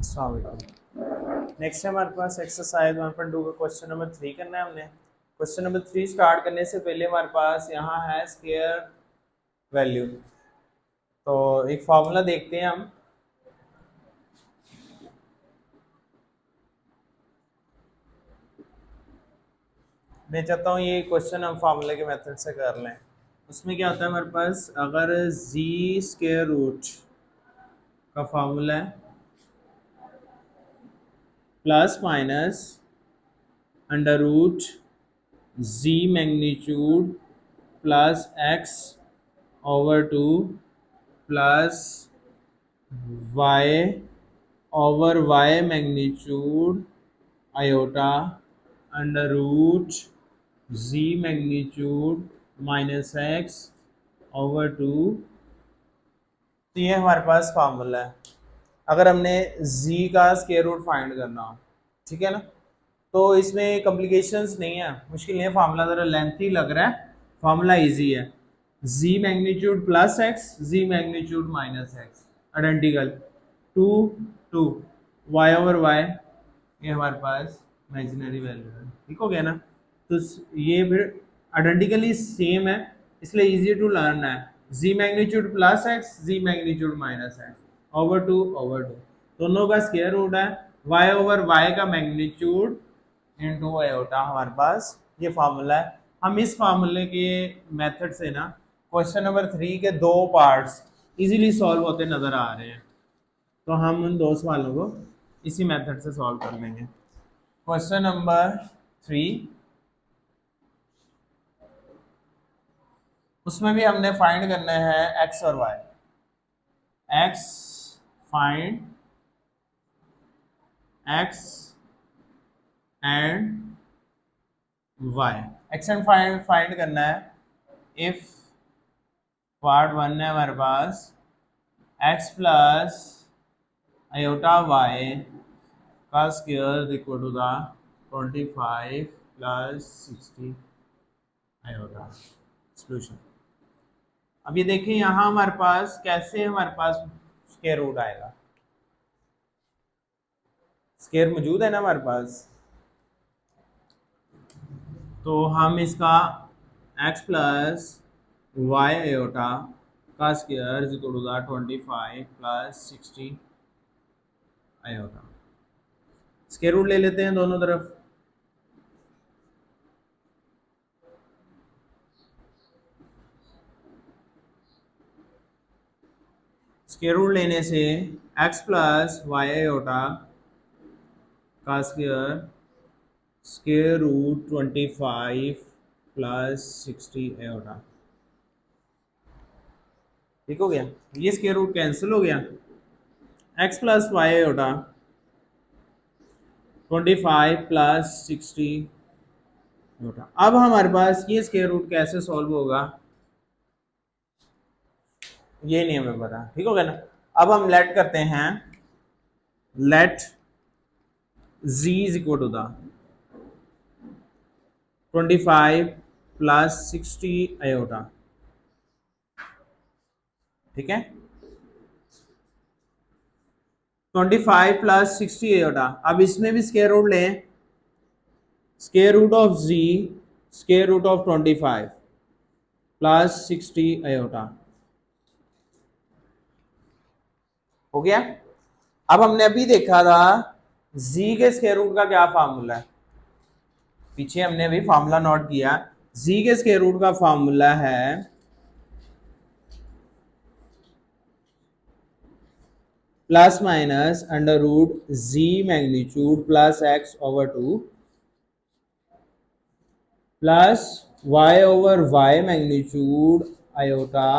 अस्सलाम वालेकुम। नेक्स्ट है हमारे पास एक्सरसाइज 1.2 का क्वेश्चन नंबर 3 करना है हमने। क्वेश्चन नंबर 3 स्टार्ट करने से पहले हमारे पास यहाँ है स्क्वायर वैल्यू। तो एक फार्मूला देखते हैं हम। मैं चाहता हूँ ये क्वेश्चन हम फार्मूले के मेथड से कर लें। उसमें क्या होता है हमारे पास, अगर जी स्क्वायर रूट का फार्मूला है plus minus under root Z magnitude plus X over 2 plus Y over Y magnitude iota under root Z magnitude minus X over 2। तो ये हमारे पास फार्मूला है अगर हमने z का स्क्वायर रूट फाइंड करना हो, ठीक है ना। तो इसमें कॉम्प्लिकेशंस नहीं है, मुश्किल नहीं है। फार्मूला ज़रा लेंथी लग रहा है, फार्मूला इजी है। z magnitude plus X Z magnitude minus X identical 2 2 y over y, ये हमारे पास इमेजिनरी वैल्यू है, ठीक हो गया ना। तो ये फिर आइडेंटिकली सेम है, इसलिए इजी टू लर्न है। जी magnitude plus X Z magnitude minus X over 2 दोनों का स्क्वायर रूट है। y ओवर y का मैग्नीट्यूड इनटू आयोटा हमारे पास ये फार्मूला है। हम इस फार्मूले के मेथड से ना क्वेश्चन नंबर 3 के दो पार्ट्स इजीली सॉल्व होते नजर आ रहे हैं। तो हम उन दो सवालों को इसी मेथड से सॉल्व कर लेंगे। क्वेश्चन नंबर 3, उसमें भी हमने फाइंड करना है एक्स और Y. X find X and Y. X and find करना है इफ पार्ट 1 है हमारे पास एक्स प्लस आयोटा वाई का square equal to the 25 plus 60 iota. Solution. अब ये देखें यहाँ हमारे पास कैसे हमारे पास स्क्वायर रूट आएगा। स्क्वायर मौजूद है ना हमारे पास, तो हम इसका x प्लस वाई आयोटा का square equal to the 25 plus 60 iota. Square root ले लेते हैं दोनों तरफ। स्क्वायर रूट लेने से x प्लस वाई आयोटा का स्क्वायर रूट 25 प्लस 60 आयोटा, ठीक हो गया। ये स्क्वायर रूट कैंसिल हो गया। x plus Y iota 25 plus 60 iota. अब हमारे पास ये स्क्वायर रूट कैसे सॉल्व होगा ये नहीं हमें पता, ठीक हो गया ना। अब हम लेट करते हैं, let z is equal to the 25 plus 60 iota, ठीक है। 25 प्लस 60 आयोटा। अब इसमें भी स्क्वायर रूट लें। Square root of z square root of 25 plus 60 iota, हो गया। अब हमने अभी देखा था z के स्क्वायर रूट का क्या फार्मूला है, पीछे हमने अभी फार्मूला नोट किया। z के स्क्वायर रूट का फार्मूला है plus minus under root z magnitude plus x over 2 plus y over y magnitude iota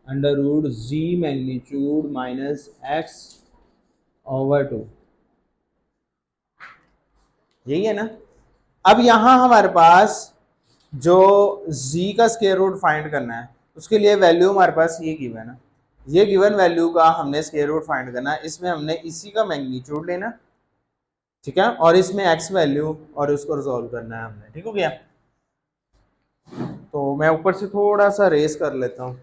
under root z magnitude minus x over 2, यही है ना। अब यहां हमारे पास जो z का स्क्वायर रूट फाइंड करना है उसके लिए वैल्यू हमारे पास ये गिवन है। ये गिवन वैल्यू का हमने स्क्वायर रूट फाइंड करना है। इसमें हमने इसी का मैग्नीट्यूड लेना, ठीक है, और इसमें x वैल्यू और उसको रिजॉल्व करना है हमने, ठीक हो गया। तो मैं ऊपर से थोड़ा सा रेस कर लेता हूँ।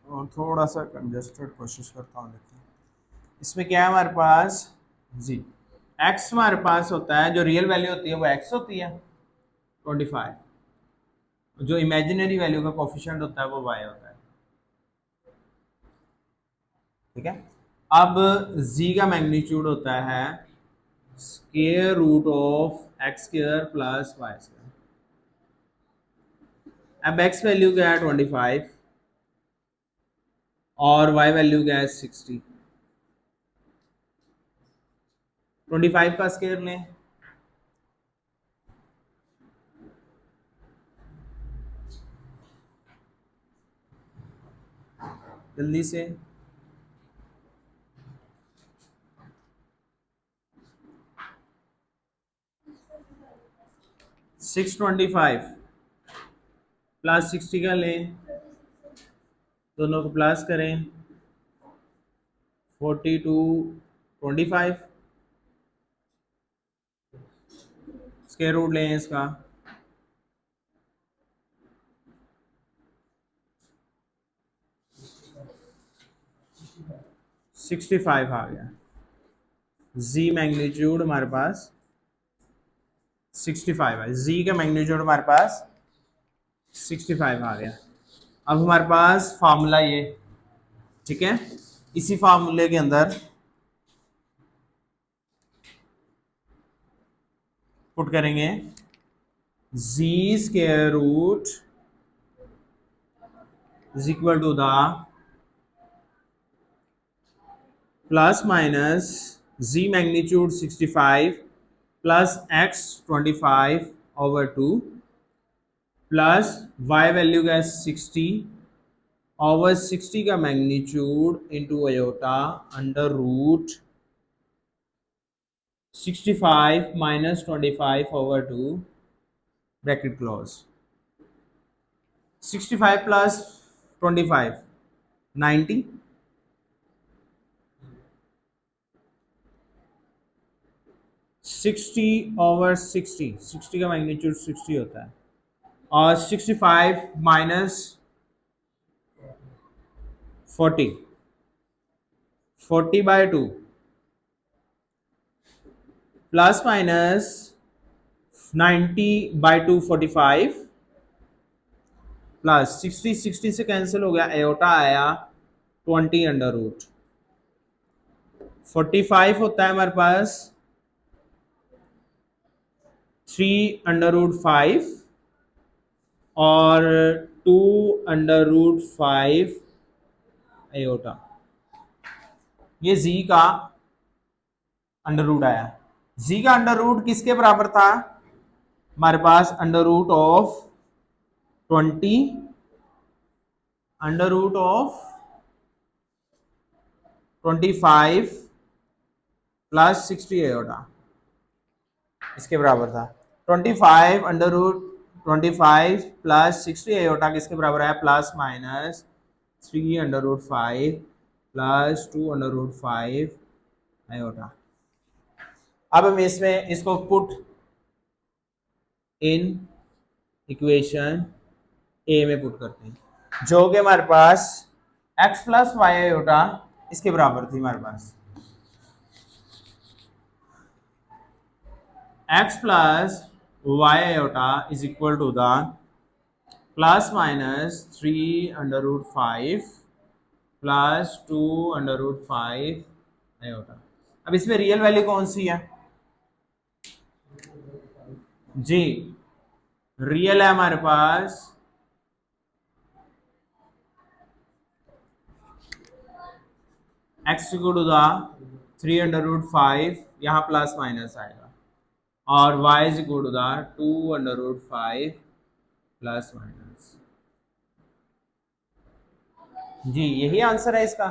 और थोड़ा सा कंजेस्टेड कोशिश करता हूँ देखिए। इसमें क्या है हमारे पास जी, एक्स हमारे पास होता है, जो रियल वैल्यू होती है वो एक्स होती है 25, जो इमेजिनरी वैल्यू का कोफिशिएंट होता है वो वाई होता है। ठीक है, अब z का मैग्नीट्यूड होता है square root of X square plus Y square. अब x वैल्यू क्या है 25 और y वैल्यू क्या है 60। 25 का स्क्वायर लें, जल्दी से। 625 प्लस 60 का लें, दोनों को प्लस करें, 42 25, स्क्वायर रूट लें इसका, 65 आ गया। z मैग्नीट्यूड हमारे पास 65 है, z का मैग्नीट्यूड हमारे पास 65 आ गया। अब हमारे पास फार्मूला ये, ठीक है, इसी फार्मूले के अंदर पुट करेंगे z square root is equal to the plus minus z magnitude 65 plus x 25 over 2 plus y value का 60 ओवर 60 का magnitude into iota under root 65 minus 25 over 2 bracket close. 65 plus 25 90, 60 over 60, 60 का मैग्नीट्यूड 60 होता है, और 65 minus 40, 40 by 2 plus minus 90 by 2 45 plus 60, 60 से cancel हो गया, aorta आया 20 अंडर रूट 45 होता है हमारे पास 3 अंडर रूट 5 और 2 अंडर रूट 5 एयोटा। ये z का अंडर रूट आया। z का अंडर रूट किसके बराबर था हमारे पास, under root of 20 under root of 25 plus 60 iota, इसके बराबर था। 25 अंडर रूट 25 प्लस 60 एयोटा किसके बराबर है, plus minus 3 under root 5 plus 2 under root 5 iota. अब हम इसमें इसको पुट इन इक्वेशन ए में पुट करते हैं, जो कि हमारे पास x प्लस वाई एयोटा इसके बराबर थी हमारे पास, x plus y iota is equal to the plus minus 3 under root 5 plus 2 under root 5 iota. अब इसमें रियल वैल्यू कौन सी है जी, रियल है हमारे पास x equal to the 3 under root 5, यहाँ प्लस माइनस आएगा, और y is equal to the 2 under root 5 plus minus. जी यही आंसर है इसका,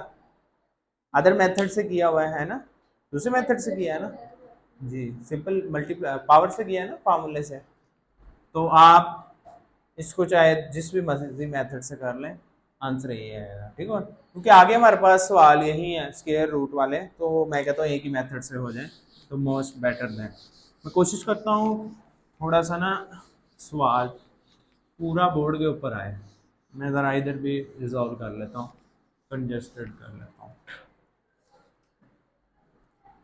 अदर मेथड से किया हुआ है ना, दूसरे मेथड से किया है ना जी, सिंपल मल्टीप्लाई पावर से किया है ना फार्मूले से। तो आप इसको चाहे जिस भी मर्जी मेथड से कर लें, आंसर यही आएगा, ठीक है। क्योंकि आगे हमारे पास सवाल यही है स्क्वायर रूट वाले, तो मैं कहता हूँ एक ही मेथड से हो जाए तो मोस्ट बेटर दैन। मैं कोशिश करता हूँ थोड़ा सा ना सवाल पूरा बोर्ड के ऊपर आए, मैं ज़रा इधर भी रिजॉल्व कर लेता हूँ। कंजस्टेड कर लेता हूँ।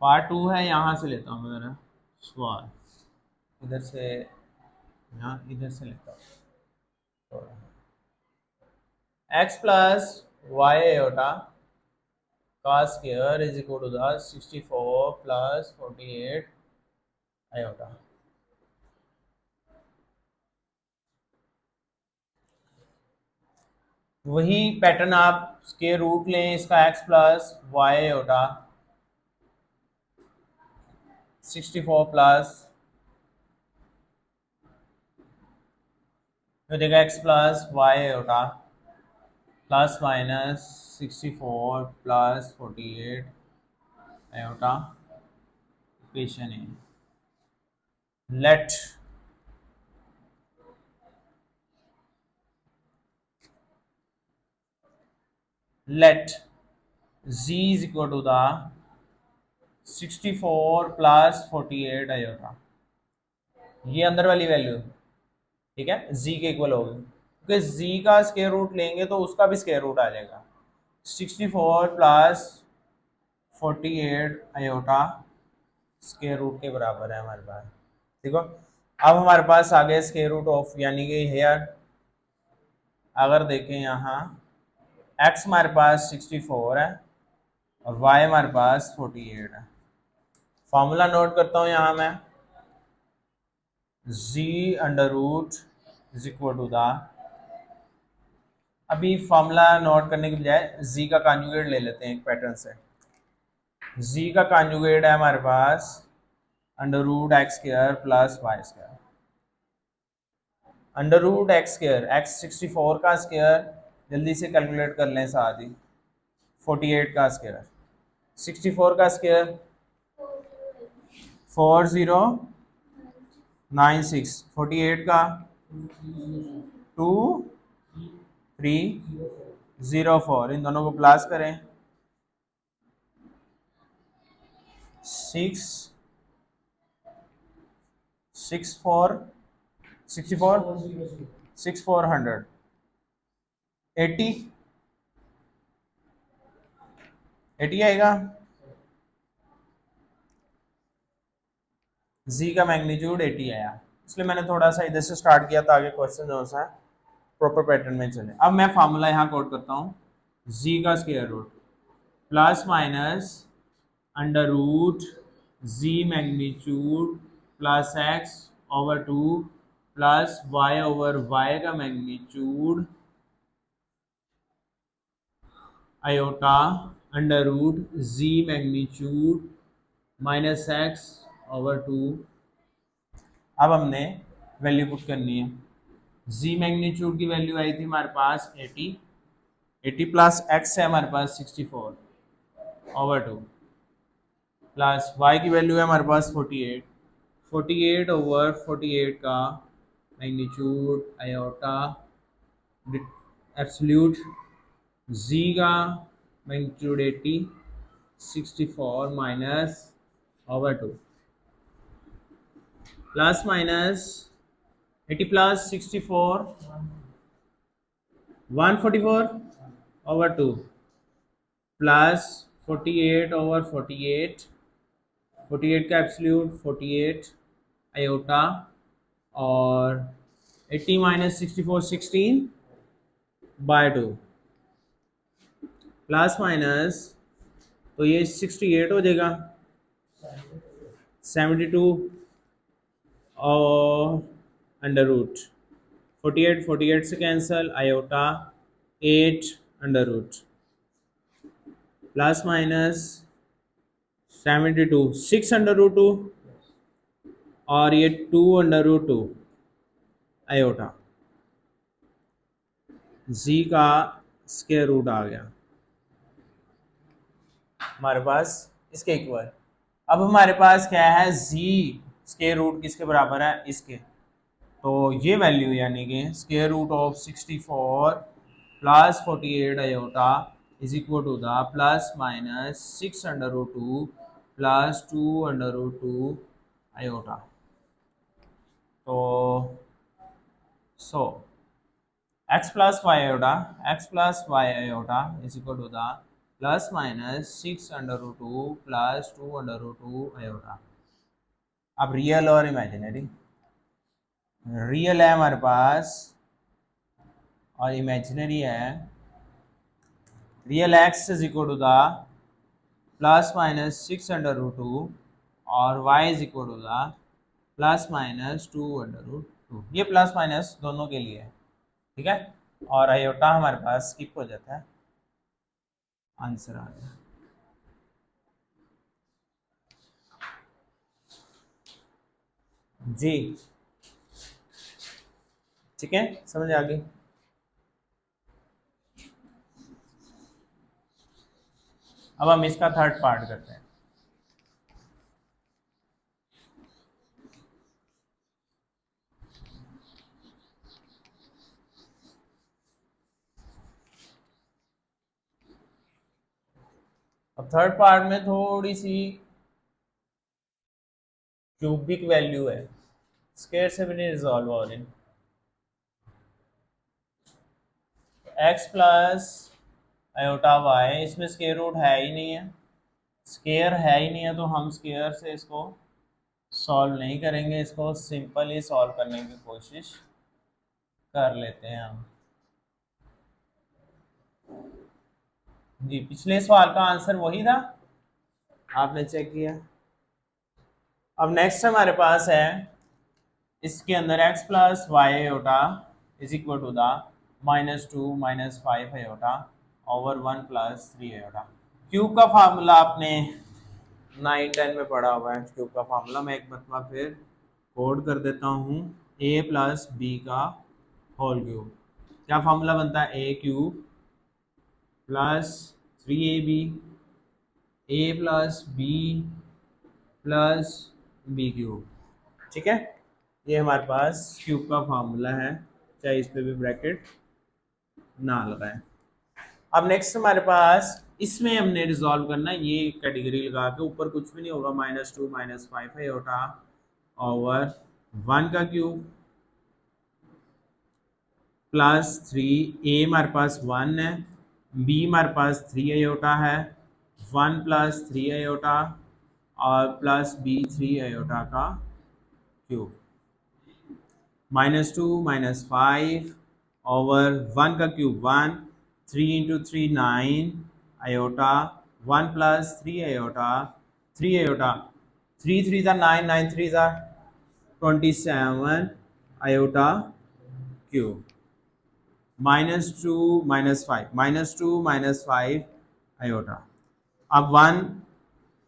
पार्ट 2 है, यहाँ से लेता हूँ मैं ज़रा सवाल, इधर से, यहाँ इधर से लेता हूँ। एक्स प्लस वाई एटा का square is equal to the 64 plus 48 iota. वही पैटर्न आप स्क्वायर रूट लें इसका, एक्स प्लस वाई एटा 64 प्लस हो जाएगा X plus Y iota plus minus 64 plus 48 iota equation है। Let z is equal to the 64 plus 48 iota, ये अंदर वाली वैल्यू, ठीक है, z के इक्वल होगी, क्योंकि z का स्क्वायर रूट लेंगे तो उसका भी स्क्वायर रूट आ जाएगा। 64 प्लस 48 आयोटा स्क्वायर रूट के बराबर है हमारे पास। देखो अब हमारे पास आ गया स्क्वायर रूट ऑफ, यानी कि हेयर अगर देखें यहाँ x हमारे पास 64 है और y हमारे पास 48 है। फॉर्मूला नोट करता हूँ यहाँ मैं, z under root is equal to the, अभी फॉर्मूला नोट करने के बजाय z का कॉन्जुगेट ले लेते हैं एक पैटर्न से। z का कॉन्जुगेट है हमारे पास under root X square plus Y square. Under root X square, X 64 का स्क्वायर जल्दी से कैलकुलेट कर लें साथ ही, 48 का स्क्वायर, 64 का स्क्वायर 4096, 48 का 2304, इन दोनों को प्लस करें 6400 80 आएगा। z का मैग्नीट्यूड 80 आया, इसलिए मैंने थोड़ा सा इधर से स्टार्ट किया ताकि क्वेश्चन जो सा प्रॉपर पैटर्न में चले। अब मैं फार्मूला यहाँ कोड करता हूँ, z का square root plus minus under root z magnitude plus x over 2 plus y over y का magnitude iota under root z magnitude minus x over 2। अब हमने वैल्यू पुट करनी है, z मैग्नीट्यूड की वैल्यू आई थी हमारे पास 80 प्लस x है हमारे पास 64 ओवर 2 प्लस y की वैल्यू है हमारे पास 48 ओवर 48 का मैग्नीट्यूड आयोटा एब्सोल्यूट, z का magnitude 80 64 minus over 2 plus minus 80 plus 64 144 over 2 plus 48 over 48 का एब्सोल्यूट 48 आयोटा और 80 माइनस 64 16 बाय 2 प्लस माइनस, तो ये 68 हो जाएगा 72 और अंडर रूट 48 से cancel iota 8 under root plus minus 72 6 under root 2 और ये 2 अंडर रूट 2 आयोटा, z का स्क्वायर रूट आ गया हमारे पास इसके इक्वल। अब हमारे पास क्या है, z स्क्वायर रूट किसके बराबर है, इसके, तो ये वैल्यू यानी कि square root of 64 plus 48 iota is equal to the plus minus 6 under root 2 plus 2 under root 2 iota. तो so X plus Y iota, X plus Y iota is equal to the plus minus 6 under root 2 plus 2 under root 2 iota. अब real और imaginary, real है हमारे पास और imaginary है। Real X is equal to the plus minus 6 under root 2 और y is equal to the plus minus 2 under root 2। ये plus minus दोनों के लिए है, ठीक है। और आयोटा हमारे पास स्किप हो जाता है, आंसर आ गया। जी ठीक है, समझ आ गई। अब हम इसका थर्ड पार्ट करते हैं। अब थर्ड पार्ट में थोड़ी सी क्यूबिक वैल्यू है, स्क्वायर से भी नहीं रिजॉल्व हो रही। एक्स प्लस आयोटा वाई, इसमें स्क्वायर रूट है ही नहीं है, स्क्वायर है ही नहीं है, तो हम स्क्वायर से इसको सॉल्व नहीं करेंगे, इसको सिंपल ही सॉल्व करने की कोशिश कर लेते हैं हम। जी पिछले सवाल का आंसर वही था, आपने चेक किया। अब नेक्स्ट हमारे पास है, इसके अंदर x plus Y iota is equal to the -2 - 5 iota over 1 + 3 iota. Cube का फार्मूला आपने 9-10 में पढ़ा हुआ है। क्यूब का फार्मूला मैं एक मरतबा फिर कोड कर देता हूँ, a प्लस बी का होल क्यूब। क्या फार्मूला बनता है? a cube plus 3ab a plus b plus b cube, ठीक है। ये हमारे पास क्यूब का फार्मूला है, चाहे इस पे भी ब्रैकेट ना लगाएं। अब नेक्स्ट हमारे पास इसमें हमने रिजॉल्व करना है, ये कैटेगरी लगा के ऊपर कुछ भी नहीं होगा, -2 - 5 आयोटा ओवर 1 का क्यूब प्लस 3, ए हमारे पास 1 है, बी हमारे पास 3 आयोटा है, 1 + 3 आयोटा और प्लस बी 3 आयोटा का क्यूब, -2 - 5 ओवर 1 का cube 1, 3 × 3 9 iota, 1 + 3 iota 3 iota, 3 3 9 9 3 27 iota cube, -2 - 5 -2 - 5 iota. अब 1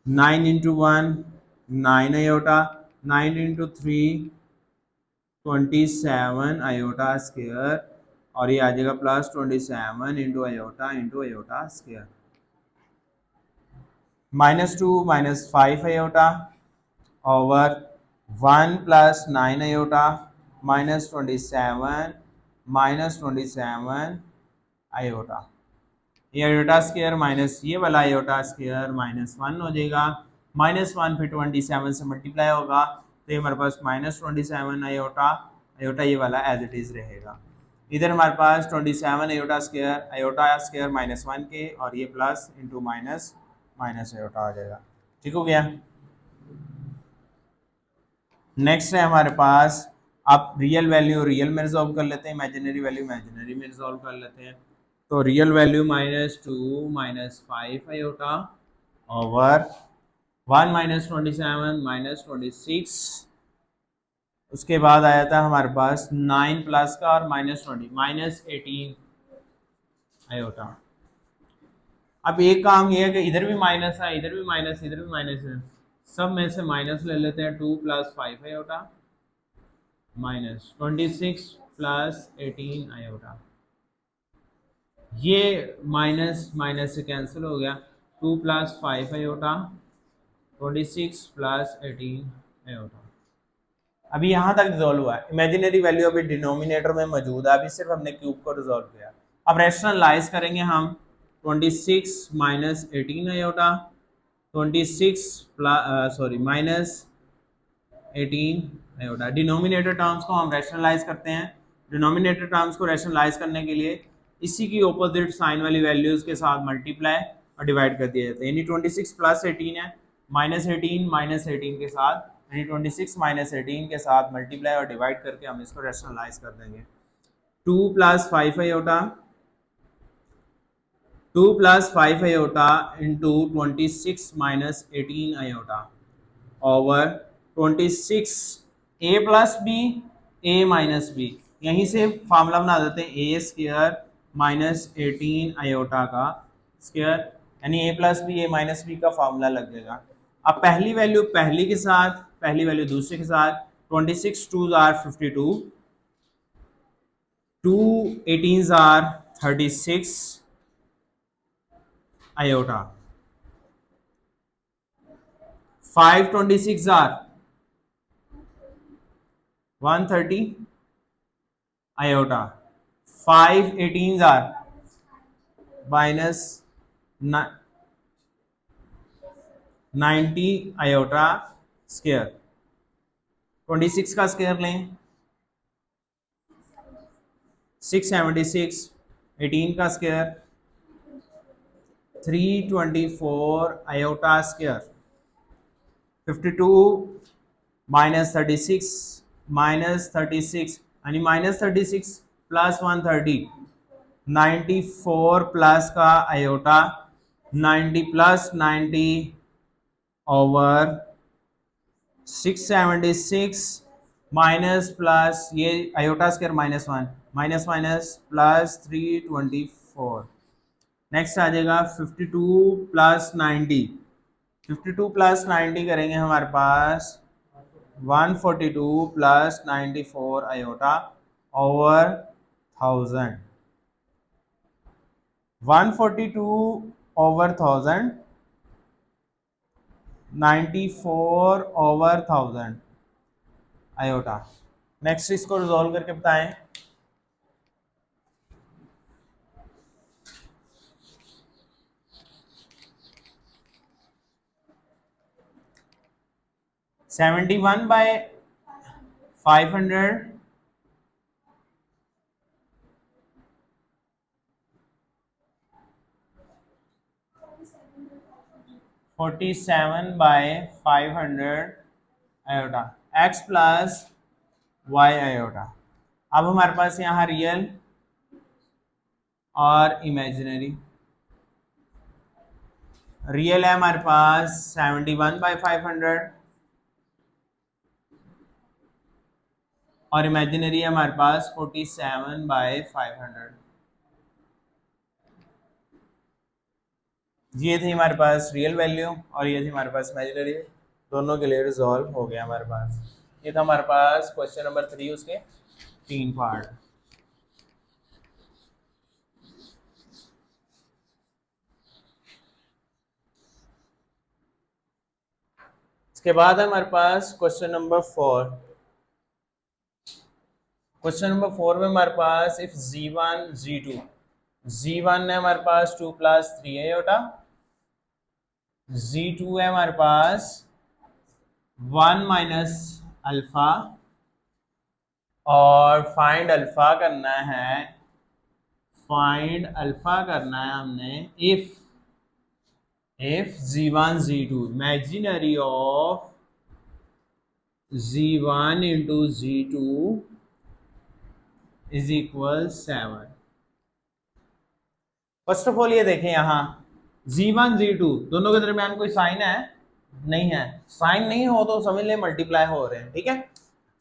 9 × 1 9 आयोटा, 9 × 3 27 आयोटा स्क्वायर और ये आ जाएगा +27 × iota square, -2 - 5 iota over 1 + 9 iota -27 -27 iota. ये आयोटा स्क्वायर माइनस ये वाला आयोटा स्क्वायर -1 हो जाएगा, -1 फिर 27 से मल्टीप्लाई होगा, तो ये हमारे पास -27 आयोटा, आयोटा ये वाला एज इट इज़ रहेगा। इधर हमारे पास 27 आयोटा स्क्वायर -1 के और ये plus into minus minus iota आ जाएगा, ठीक हो गया। नेक्स्ट है हमारे पास, आप रियल वैल्यू रियल में रिजॉल्व कर लेते हैं, इमेजिनरी वैल्यू इमेजिनरी में रिजॉल्व कर लेते हैं। तो रियल वैल्यू -2 - 5 आयोटा ओवर 1 - 27 - 26, उसके बाद आया था हमारे पास 9 प्लस का और -20 -18 आयोटा। अब एक काम ये है कि इधर भी माइनस है, इधर भी माइनस, इधर भी माइनस है, सब में से माइनस ले लेते हैं। 2 + 5 आयोटा -26 + 18 आयोटा, ये माइनस माइनस से कैंसिल हो गया। 2 + 5 आयोटा 26 + 18 आयोटा। अभी यहाँ तक रिजॉल्व हुआ है, इमेजिनरी वैल्यू अभी डिनोमिनेटर में मौजूद है, अभी सिर्फ हमने क्यूब को रिजॉल्व किया। अब रैशनलाइज करेंगे हम, 26 - 18 iota 26 sorry -18 iota. Denominator terms को हम रैशनलाइज करते हैं, डिनोमिनेटर टर्म्स को रैशनलाइज करने के लिए इसी की ऑपोजिट साइन वाली वैल्यूज के साथ मल्टीप्लाई और डिवाइड कर दिया जाता है। यानी 26 प्लस 18 है, -18 माइनस 18 के साथ, यानी 26 माइनस 18 के साथ मल्टीप्लाई और डिवाइड करके हम इसको रैशनलाइज कर देंगे। 2 plus 5 iota, 2 plus 5 iota into 26 minus 18 iota over 26 ए प्लस बी ए माइनस बी। यहीं से फार्मूला बना देते हैं ए स्क्वायर माइनस 18 आयोटा का स्क्वायर, यानी ए प्लस बी ए माइनस बी का फार्मूला लग जाएगा। अब पहली वैल्यू पहली के साथ, पहली वैल्यू दूसरे के साथ, 26 2 are 52, 2 18 are 36 iota, 5 26 are 130 iota, 5 18 are minus 90 iota square. 26 का स्क्वायर लें 676, 18 का स्क्वायर 324 आयोटा स्क्वायर, 52 माइनस 36 यानी -36 प्लस 130, 94 प्लस का iota, 90 plus 90 over 676 minus plus ये iota square -1 minus minus plus 324। Next आ जाएगा 52 प्लस 90, 52 प्लस 90 करेंगे हमारे पास 142 plus 94 iota over 1000, 142 over 1000, 94 over 1000 iota. Next इसको रिजॉल्व करके बताएं। Seventy one by 500 47 by 500 iota x plus y iota. अब हमारे पास यहाँ रियल और इमेजिनरी। रियल है हमारे पास 71 बाय 500 और इमेजिनरी है हमारे पास 47 बाय 500। ये थी हमारे पास रियल वैल्यू और ये थी हमारे पास इमेजिनरी, दोनों के लिए रिजॉल्व हो गया हमारे पास। ये था हमारे पास क्वेश्चन नंबर 3, उसके 3 पार्ट। इसके बाद है हमारे पास क्वेश्चन नंबर 4। क्वेश्चन नंबर 4 में हमारे पास इफ z1 z2, z1 है हमारे पास 2 प्लस 3 आयोटा, z2 है हमारे पास 1 माइनस अल्फा और फाइंड अल्फा करना है, फाइंड अल्फा करना है हमने if z1 z2 imaginary of z1 into z2 is equal 7। First of all ये देखें यहाँ z1 z2 दोनों के दरमियान कोई साइन है नहीं है, साइन नहीं हो तो समझ ले मल्टीप्लाई हो रहे हैं, ठीक है।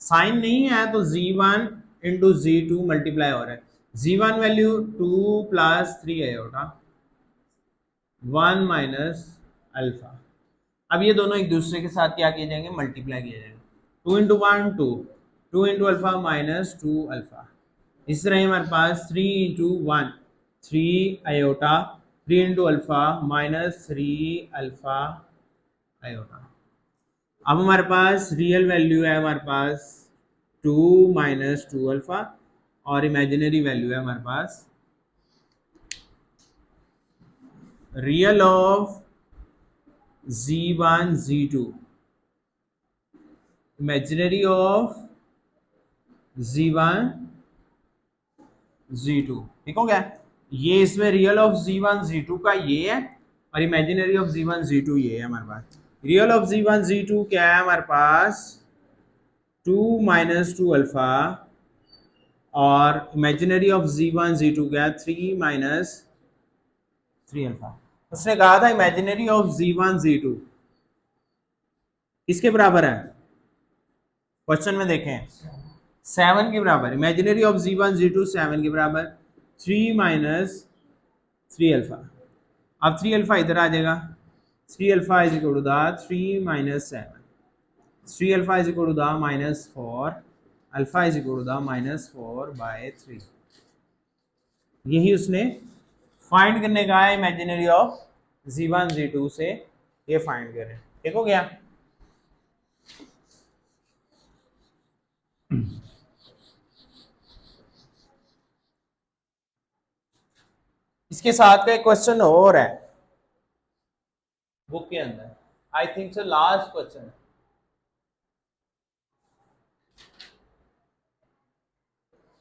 साइन नहीं है तो z1 इंटू z2 मल्टीप्लाई हो रहा है। z1 value 2 plus 3 iota 1 minus alpha. अब ये दोनों एक दूसरे के साथ क्या किए जाएंगे, मल्टीप्लाई किए जाएंगे। 2 इंटू 1 2, 2 इंटू अल्फा माइनस 2 अल्फा। इस तरह हमारे पास 3 into 1 3 iota, 3 into alpha minus 3 alpha iota. अब हमारे पास रियल वैल्यू है हमारे पास 2 माइनस 2 अल्फा और इमेजिनरी वैल्यू है हमारे पास real of z1 z2 imaginary of z1 Z2, ठीक हो गया। ये इसमें रियल ऑफ Z1 Z2 का ये है और इमेजिनरी ऑफ Z1 Z2 ये है हमारे पास। रियल ऑफ Z1 Z2 क्या है हमारे पास, 2 माइनस 2 अल्फा, और इमेजिनरी ऑफ Z1 Z2 क्या है, 3 माइनस 3 अल्फा। उसने कहा था इमेजिनरी ऑफ Z1 Z2 किसके बराबर है, क्वेश्चन में देखें 7 के बराबर। इमेजिनरी ऑफ Z1 Z2 7 के बराबर, 3 माइनस 3 अल्फा। अब 3 अल्फा इधर आ जाएगा, 3 alpha is equal to the 3 minus 7, 3 alpha is equal to the minus 4, alpha is equal to the minus 4/3। यही उसने फाइंड करने का है इमेजिनरी ऑफ Z1 Z2 से, ये फाइंड करें, ठीक हो गया। इसके साथ का एक क्वेश्चन और है बुक के अंदर, I think so last question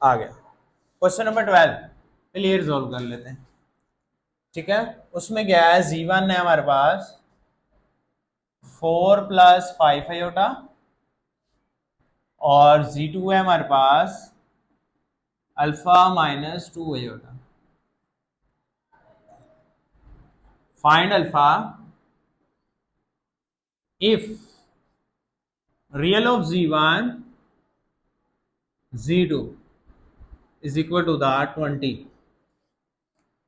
आ गया, क्वेश्चन नंबर 12 चलिए रिजॉल्व कर लेते हैं, ठीक है। उसमें क्या है, Z1 है हमारे पास 4 + 5 आयोटा, और Z2 है हमारे पास alpha minus 2 iota. Find alpha if real of Z1 Z2 is equal to the 20।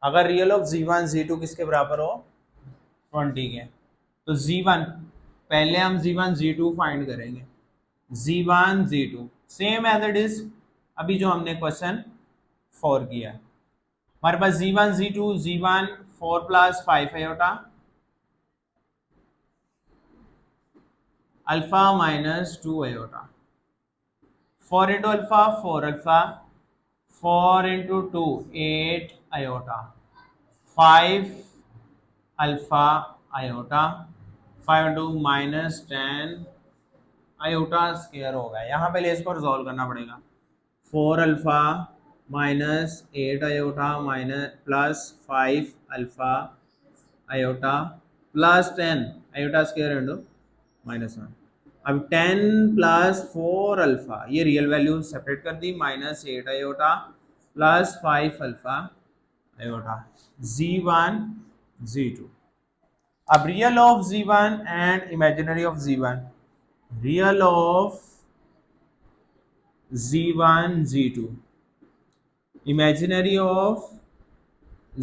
अगर रियल ऑफ Z1 Z2 किसके बराबर हो, 20 के, तो Z1 पहले हम Z1 Z2 फाइंड करेंगे। Z1 Z2 same as it is अभी जो हमने क्वेश्चन 4 किया। हमारे पास Z1 Z2, Z1 4 + 5 iota, alpha minus 2 iota, 4 into alpha 4 alpha, 4 into 2 8 iota, 5 alpha iota, 5 into minus 10 iota square होगा। यहाँ पहले इसको रिजॉल्व करना पड़ेगा। 4 alpha minus 8 iota minus plus 5 alpha iota plus 10 iota square into -1। अब 10 + 4 alpha, ये real value separate कर दी, -8 iota plus 5 alpha iota, Z1 Z2। अब real of Z1 and imaginary of Z1, real of Z1 Z2, imaginary of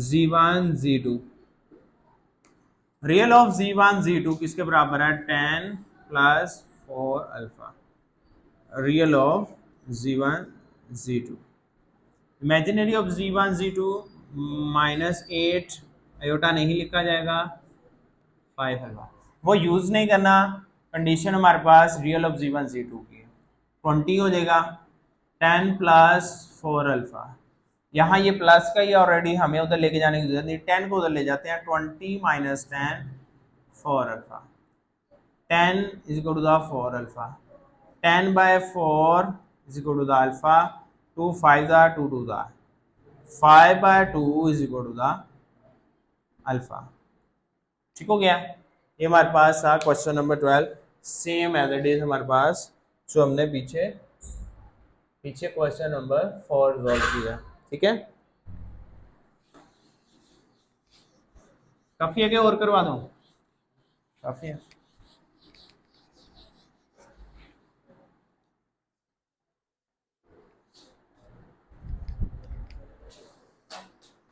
Z1 Z2। Real of Z1 Z2 किसके बराबर है, 10 + 4 alpha. Real of Z1 Z2, imaginary of Z1 Z2 -8 iota नहीं लिखा जाएगा, 5 alpha. वो use नहीं करना, condition हमारे पास रियल ऑफ Z1 Z2 की 20 हो जाएगा, 10 + 4 अल्फा। यहाँ ये प्लस का ही ऑलरेडी हमें उधर लेके जाने की जरूरत नहीं, 10 को उधर ले जाते हैं, 20 - 10 4 alpha, 10 is equal to the 4 alpha, 10/4 is equal to the alpha, 2 5 the 2 2 the 5/2 is equal to the alpha, ठीक हो गया। ये हमारे पास था question number 12, same as it is हमारे पास जो हमने पीछे क्वेश्चन नंबर 4 रिजॉल्व किया, ठीक है। काफी है क्या और करवा दूं, काफी है।